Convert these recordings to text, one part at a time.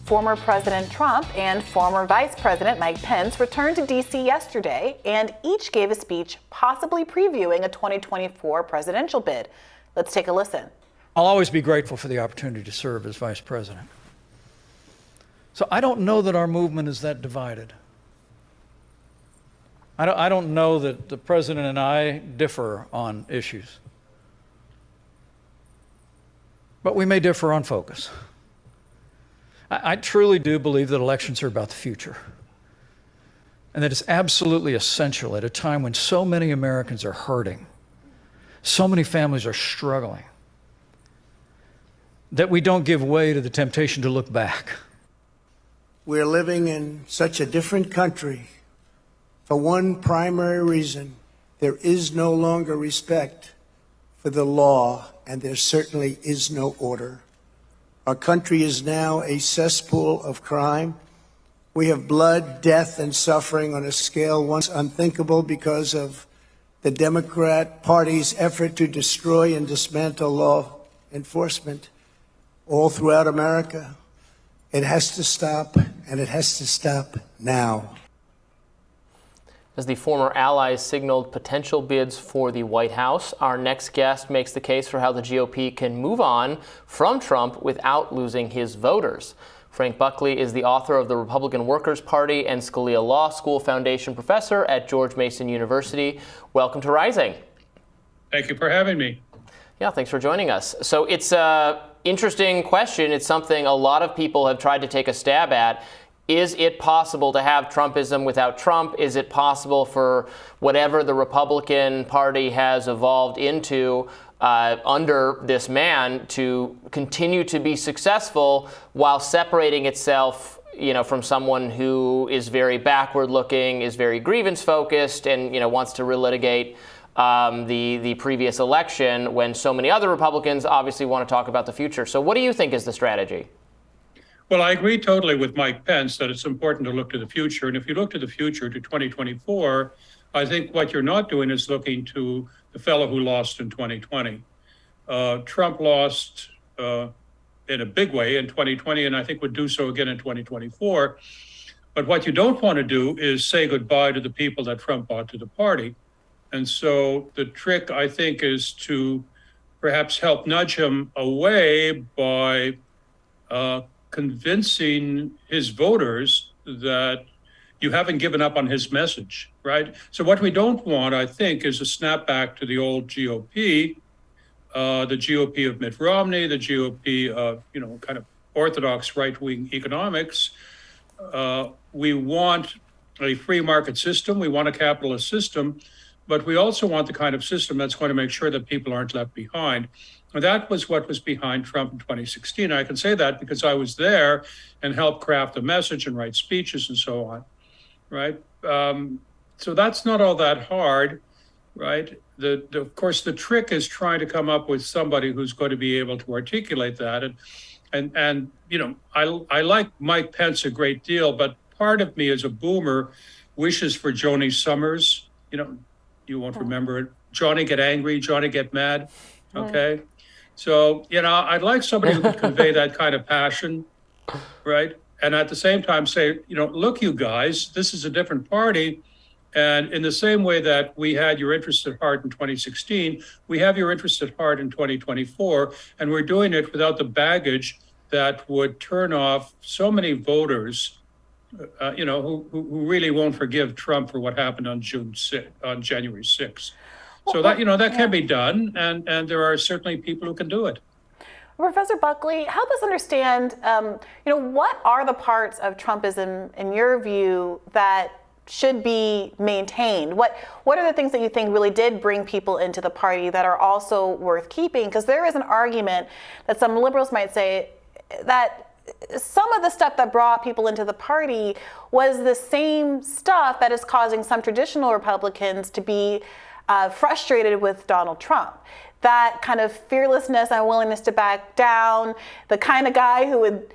Former President Trump and former Vice President Mike Pence returned to D.C. yesterday, and each gave a speech possibly previewing a 2024 presidential bid. Let's take a listen. I'll always be grateful for the opportunity to serve as Vice President. So I don't know that our movement is that divided. I don't know that the President and I differ on issues. But we may differ on focus. I truly do believe that elections are about the future, and that it's absolutely essential at a time when so many Americans are hurting, so many families are struggling, that we don't give way to the temptation to look back. We're living in such a different country for one primary reason. There is no longer respect for the law, and there certainly is no order. Our country is now a cesspool of crime. We have blood, death, and suffering on a scale once unthinkable because of the Democrat Party's effort to destroy and dismantle law enforcement all throughout America. It has to stop, and it has to stop now. As the former allies signaled potential bids for the White House, our next guest makes the case for how the GOP can move on from Trump without losing his voters. Frank Buckley is the author of the Republican Workers' Party and Scalia Law School Foundation professor at George Mason University. Welcome to Rising. Thank you for having me. Yeah, thanks for joining us. So it's an interesting question. It's something a lot of people have tried to take a stab at. Is it possible to have Trumpism without Trump? Is it possible for whatever the Republican Party has evolved into under this man to continue to be successful while separating itself, from someone who is very backward-looking, is very grievance-focused, and wants to relitigate the previous election when so many other Republicans obviously want to talk about the future? So what do you think is the strategy? Well, I agree totally with Mike Pence that it's important to look to the future. And if you look to the future, to 2024, I think what you're not doing is looking to the fellow who lost in 2020. Trump lost in a big way in 2020, and I think would do so again in 2024. But what you don't want to do is say goodbye to the people that Trump brought to the party. And so the trick, I think, is to perhaps help nudge him away by convincing his voters that you haven't given up on his message, right? So what we don't want, I think, is a snapback to the old GOP, the GOP of Mitt Romney, the GOP of, kind of orthodox right-wing economics. We want a free market system. We want a capitalist system, but we also want the kind of system that's going to make sure that people aren't left behind. And that was what was behind Trump in 2016. I can say that because I was there and helped craft the message and write speeches and so on, right? So that's not all that hard, right? Of course, the trick is trying to come up with somebody who's going to be able to articulate that. And I like Mike Pence a great deal, but part of me as a boomer wishes for Joni Summers. You won't remember it. Johnny get angry, Johnny get mad. Okay. So, I'd like somebody who could convey that kind of passion, right? And at the same time say, look, you guys, this is a different party. And in the same way that we had your interest at heart in 2016, we have your interest at heart in 2024. And we're doing it without the baggage that would turn off so many voters, who really won't forgive Trump for what happened on January 6th. So that can be done, and there are certainly people who can do it. Professor Buckley, help us understand, what are the parts of Trumpism, in your view, that should be maintained? What are the things that you think really did bring people into the party that are also worth keeping? Because there is an argument that some liberals might say that some of the stuff that brought people into the party was the same stuff that is causing some traditional Republicans to be frustrated with Donald Trump. That kind of fearlessness and willingness to back down, the kind of guy who would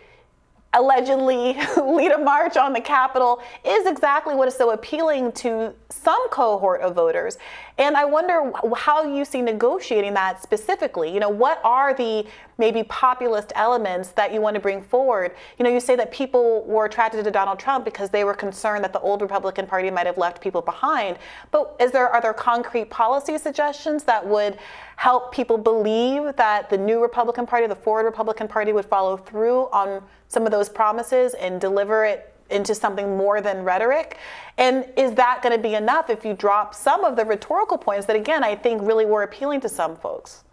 allegedly lead a march on the Capitol is exactly what is so appealing to some cohort of voters. And I wonder how you see negotiating that specifically. What are the maybe populist elements that you want to bring forward? You say that people were attracted to Donald Trump because they were concerned that the old Republican Party might have left people behind. But are there concrete policy suggestions that would help people believe that the new Republican Party, the forward Republican Party, would follow through on some of those promises and deliver it into something more than rhetoric? And is that going to be enough if you drop some of the rhetorical points that, again, I think really were appealing to some folks?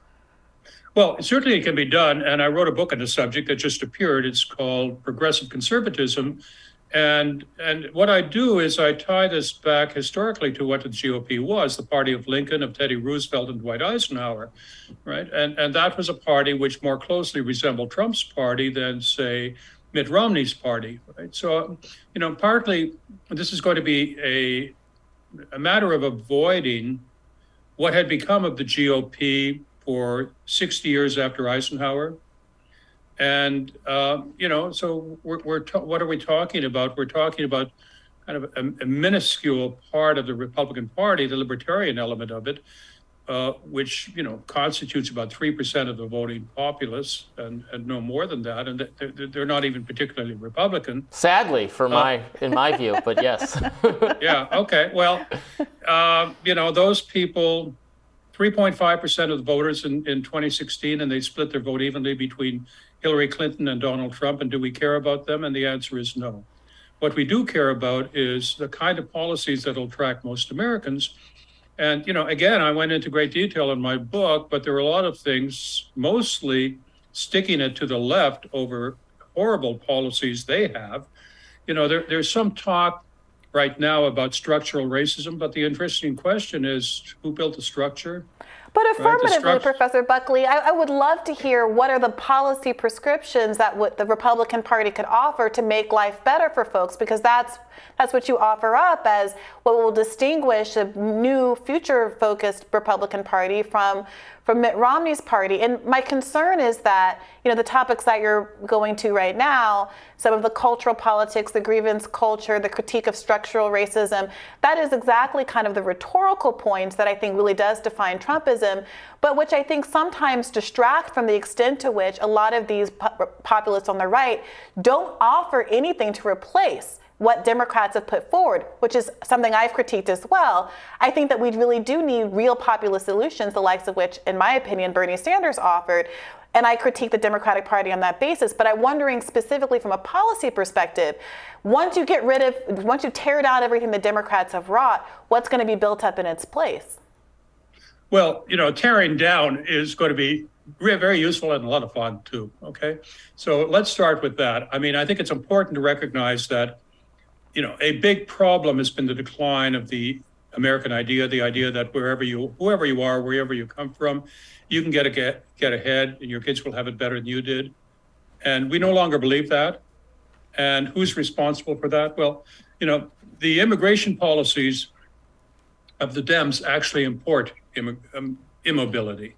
Well, certainly it can be done. And I wrote a book on the subject that just appeared. It's called Progressive Conservatism. And what I do is I tie this back historically to what the GOP was, the party of Lincoln, of Teddy Roosevelt, and Dwight Eisenhower, right? And that was a party which more closely resembled Trump's party than, say, Mitt Romney's party, right? So, partly this is going to be a matter of avoiding what had become of the GOP for 60 years after Eisenhower. And, so what are we talking about? We're talking about kind of a minuscule part of the Republican Party, the Libertarian element of it, which, constitutes about 3% of the voting populace and no more than that. And they're not even particularly Republican. Sadly, in my view, but yes. Yeah, okay. Well, those people, 3.5% of the voters in 2016, and they split their vote evenly between Hillary Clinton and Donald Trump. And do we care about them? And the answer is no. What we do care about is the kind of policies that will attract most Americans. And, again, I went into great detail in my book, but there are a lot of things, mostly sticking it to the left over horrible policies they have. There's some talk right now about structural racism, but the interesting question is who built the structure? But affirmatively, Professor Buckley, I would love to hear what are the policy prescriptions that the Republican Party could offer to make life better for folks, because that's what you offer up as what will distinguish a new future-focused Republican Party from Mitt Romney's party. And my concern is that, the topics that you're going to right now, some of the cultural politics, the grievance culture, the critique of structural racism, that is exactly kind of the rhetorical points that I think really does define Trumpism, but which I think sometimes distract from the extent to which a lot of these populists on the right don't offer anything to replace what Democrats have put forward, which is something I've critiqued as well. I think that we really do need real populist solutions, the likes of which, in my opinion, Bernie Sanders offered. And I critique the Democratic Party on that basis. But I'm wondering specifically from a policy perspective, once you tear down everything the Democrats have wrought, what's going to be built up in its place? Well, tearing down is going to be very useful and a lot of fun too, okay? So let's start with that. I mean, I think it's important to recognize that a big problem has been the decline of the American idea, the idea that whoever you are, wherever you come from, you can get ahead and your kids will have it better than you did. And we no longer believe that. And who's responsible for that? Well, the immigration policies of the Dems actually import immobility,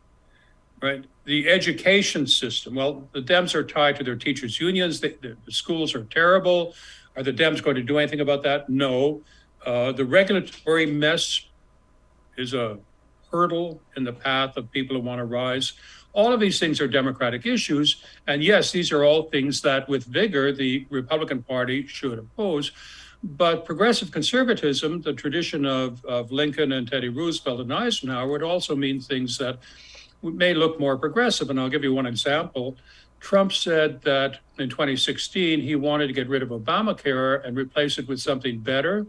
right? The education system, well, the Dems are tied to their teachers' unions. The schools are terrible. Are the Dems going to do anything about that? No. The regulatory mess is a hurdle in the path of people who want to rise. All of these things are Democratic issues. And yes, these are all things that with vigor, the Republican Party should oppose. But progressive conservatism, the tradition of Lincoln and Teddy Roosevelt and Eisenhower, would also mean things that may look more progressive. And I'll give you one example. Trump said that in 2016, he wanted to get rid of Obamacare and replace it with something better.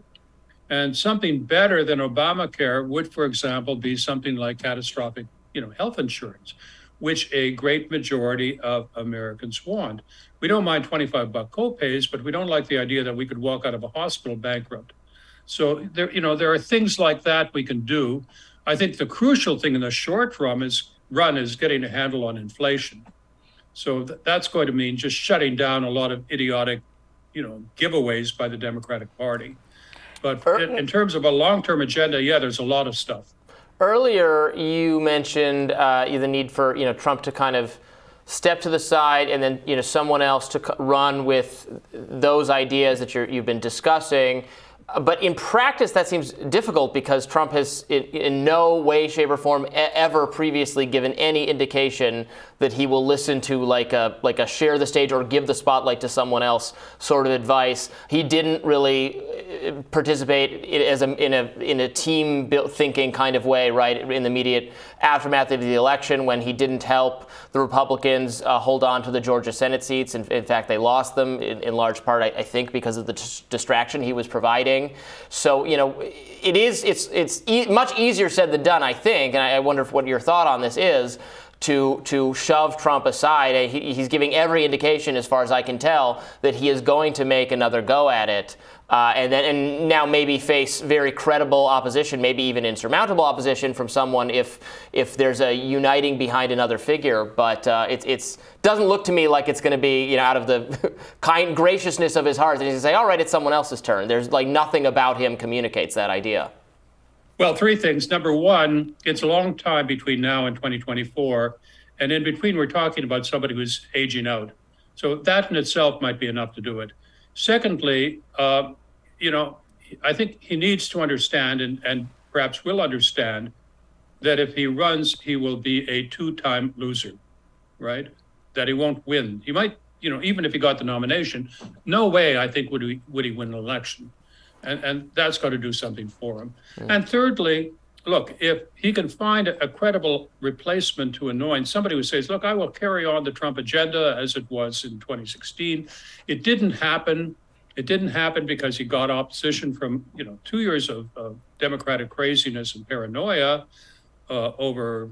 And something better than Obamacare would, for example, be something like catastrophic, health insurance, which a great majority of Americans want. We don't mind $25 copays, but we don't like the idea that we could walk out of a hospital bankrupt. So there are things like that we can do. I think the crucial thing in the short run is getting a handle on inflation. So that's going to mean just shutting down a lot of idiotic, giveaways by the Democratic Party. But in terms of a long-term agenda, yeah, there's a lot of stuff. Earlier, you mentioned the need for Trump to kind of step to the side and then someone else to run with those ideas that you've been discussing. But in practice, that seems difficult because Trump has in no way, shape, or form ever previously given any indication that he will listen to like a share the stage or give the spotlight to someone else sort of advice. He didn't really participate in a team thinking kind of way, right, in the immediate aftermath of the election when he didn't help the Republicans hold on to the Georgia Senate seats. In fact, they lost them in large part, I think, because of the distraction he was providing. So, it's much easier said than done, I think, and I wonder what your thought on this is, to shove Trump aside. He's giving every indication, as far as I can tell, that he is going to make another go at it, and now maybe face very credible opposition, maybe even insurmountable opposition from someone if there's a uniting behind another figure. But it doesn't look to me like it's going to be out of the kind graciousness of his heart that he's going to say, all right, it's someone else's turn. There's nothing about him communicates that idea. Well, three things. Number one, it's a long time between now and 2024. And in between, we're talking about somebody who's aging out. So that in itself might be enough to do it. Secondly, I think he needs to understand and perhaps will understand that if he runs, he will be a two-time loser, right? That he won't win. He might, even if he got the nomination, no way, I think, would he win an election. And that's got to do something for him. And thirdly, look, if he can find a credible replacement to anoint, somebody who says, look, I will carry on the Trump agenda as it was in 2016. It didn't happen. It didn't happen because he got opposition from, 2 years of Democratic craziness and paranoia over,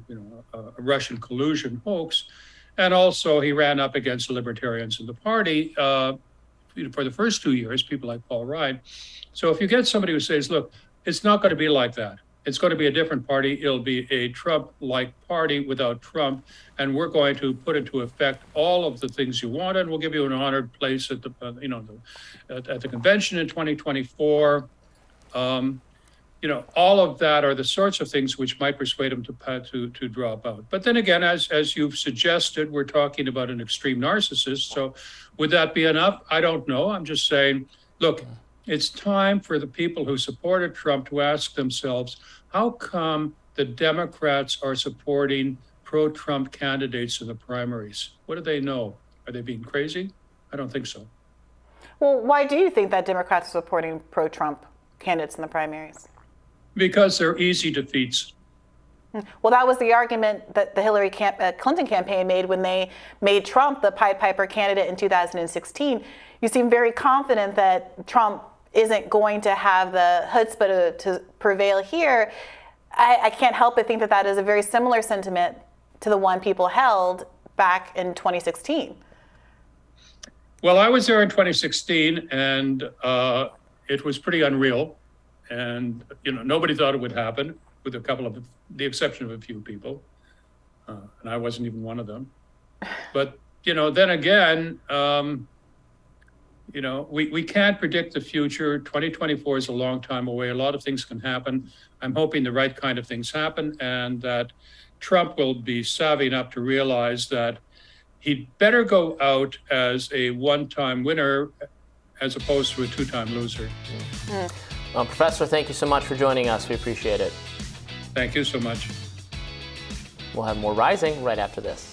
a Russian collusion hoax. And also he ran up against the Libertarians in the party for the first 2 years, people like Paul Ryan. So if you get somebody who says, look, it's not going to be like that. It's going to be a different party. It'll be a Trump-like party without Trump. And we're going to put into effect all of the things you want. And we'll give you an honored place at the, at the convention in 2024. All of that are the sorts of things which might persuade him to drop out. But then again, as you've suggested, we're talking about an extreme narcissist. So would that be enough? I don't know. I'm just saying, look, it's time for the people who supported Trump to ask themselves, how come the Democrats are supporting pro-Trump candidates in the primaries? What do they know? Are they being crazy? I don't think so. Well, why do you think that Democrats are supporting pro-Trump candidates in the primaries? Because they're easy defeats. Well, that was the argument that the Hillary Clinton campaign made when they made Trump the Pied Piper candidate in 2016. You seem very confident that Trump isn't going to have the chutzpah to prevail here. I can't help but think that is a very similar sentiment to the one people held back in 2016. Well, I was there in 2016, and it was pretty unreal. And, nobody thought it would happen, with the exception of a few people. And I wasn't even one of them. But, then again, we can't predict the future. 2024 is a long time away. A lot of things can happen. I'm hoping the right kind of things happen and that Trump will be savvy enough to realize that he'd better go out as a one-time winner as opposed to a two-time loser. Professor, thank you so much for joining us. We appreciate it. Thank you so much. We'll have more Rising right after this.